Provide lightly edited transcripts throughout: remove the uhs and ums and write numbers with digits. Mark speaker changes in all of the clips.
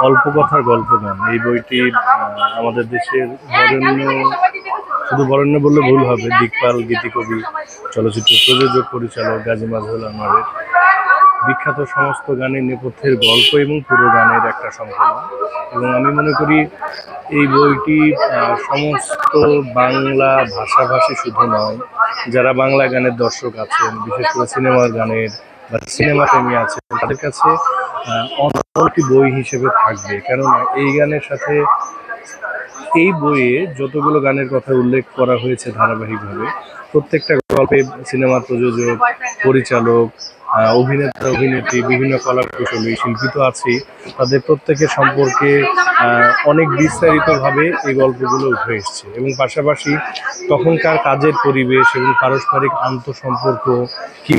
Speaker 1: অল্প কথার গল্প গান এই বইটি আমাদের দেশের বরেণ্য, শুধু বরেণ্য বললে ভুল হবে, দিকপাল গীতিকবি, চলচ্চিত্র প্রযোজক, পরিচালক গাজী মাজহারুল আনোয়ারের বিখ্যাত সমস্ত গানের নেপথ্যের গল্প এবং পুরো গানের একটা সংকলন। এবং আমি মনে করি এই বইটি সমস্ত বাংলা ভাষাভাষী শুধু নয়, যারা বাংলা গানের দর্শক আছেন, বিশেষ করে সিনেমার গানের বা সিনেমা প্রেমী আছেন, তাদের কাছে অনন্য বই হিসেবে থাকবে। কেননা এই গানের সাথে এই বইয়ে যতগুলো গানের কথা উল্লেখ করা হয়েছে ধারাবাহিকভাবে, প্রত্যেকটা গল্পে সিনেমার প্রযোজক, পরিচালক, অভিনেতা, অভিনেত্রী, বিভিন্ন কলা কুশলী, শিল্পী তো আছেই, তাদের প্রত্যেকের সম্পর্কে অনেক বিস্তারিতভাবে এই গল্পগুলো উঠে এসছে। এবং পাশাপাশি তখনকার কাজের পরিবেশ এবং পারস্পরিক আন্তঃসম্পর্ক, কি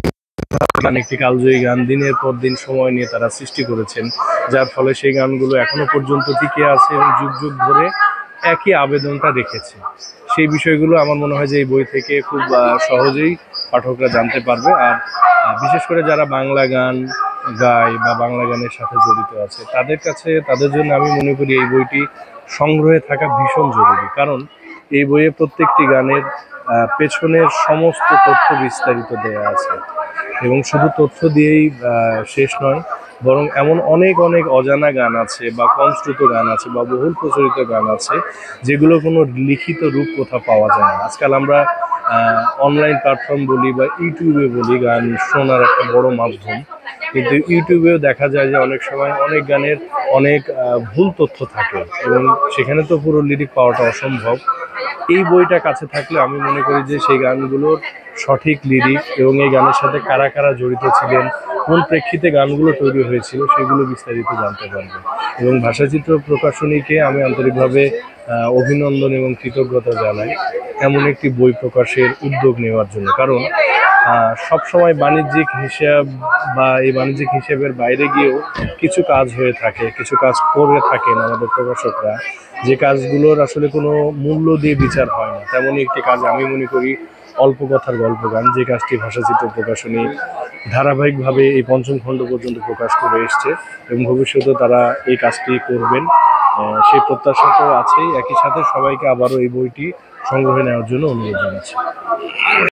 Speaker 1: গান, একটি কালজয়ী গান দিনের পর দিন সময় নিয়ে তারা সৃষ্টি করেছেন, যার ফলে সেই গানগুলো এখনো পর্যন্ত টিকে আছে এবং যুগ যুগ ধরে একই আবেদনটা রেখেছে। সেই বিষয়গুলো আমার মনে হয় যে এই বই থেকে খুব সহজেই পাঠকরা জানতে পারবে। আর বিশেষ করে যারা বাংলা গান গায় বা বাংলা গানের সাথে জড়িত আছে, তাদের কাছে, তাদের জন্য আমি মনে করি এই বইটি সংগ্রহে থাকা ভীষণ জরুরি। কারণ এই বইয়ে প্রত্যেকটি গানের পেছনের সমস্ত তথ্য বিস্তারিত দেওয়া আছে। এবং শুধু তথ্য দিয়েই শেষ নয়, বরং এমন অনেক অনেক অজানা গান আছে বা কম শ্রুত গান আছে বা বহুল প্রচলিত গান আছে, যেগুলো কোনো লিখিত রূপ কোথাও পাওয়া যায় না। আজকাল আমরা অনলাইন প্ল্যাটফর্ম বলি বা ইউটিউবে বলি গান শোনার একটা বড় মাধ্যম, কিন্তু ইউটিউবেও দেখা যায় যে অনেক সময় অনেক গানের অনেক ভুল তথ্য থাকে এবং সেখানে তো পুরো লিরিক পাওয়াটা অসম্ভব। এই বইটা কাছে থাকলে আমি মনে করি যে সেই গানগুলোর সঠিক লিরিক এবং এই গানের সাথে কারা কারা জড়িত ছিলেন, কোন প্রেক্ষিতে গানগুলো তৈরি হয়েছিল, সেগুলো বিস্তারিত জানতে পারবে। এবং ভাষাচিত্র প্রকাশনীকে আমি আন্তরিকভাবে অভিনন্দন এবং কৃতজ্ঞতা জানাই এমন একটি বই প্রকাশের উদ্যোগ নেওয়ার জন্য। কারণ সবসময় বাণিজ্যিক হিসাব বা এই বাণিজ্যিক হিসেবের বাইরে গিয়েও কিছু কাজ হয়ে থাকে, কিছু কাজ করে থাকেন আমাদের প্রকাশকরা, যে কাজগুলোর আসলে কোনো মূল্য দিয়ে বিচার হয় না। তেমনই একটি কাজ আমি মনে করি অল্প কথার গল্প গান, যে কাজটি ভাষাচিত্র প্রকাশনী ধারাবাহিকভাবে এই পঞ্চম খণ্ড পর্যন্ত প্রকাশ করে এসছে এবং ভবিষ্যতে তারা এই কাজটি করবেন, সেই প্রত্যাশা তো আছেই। একই সাথে সবাইকে আবারও এই বইটি সংগ্রহে নেওয়ার জন্য অনুরোধ জানাচ্ছি।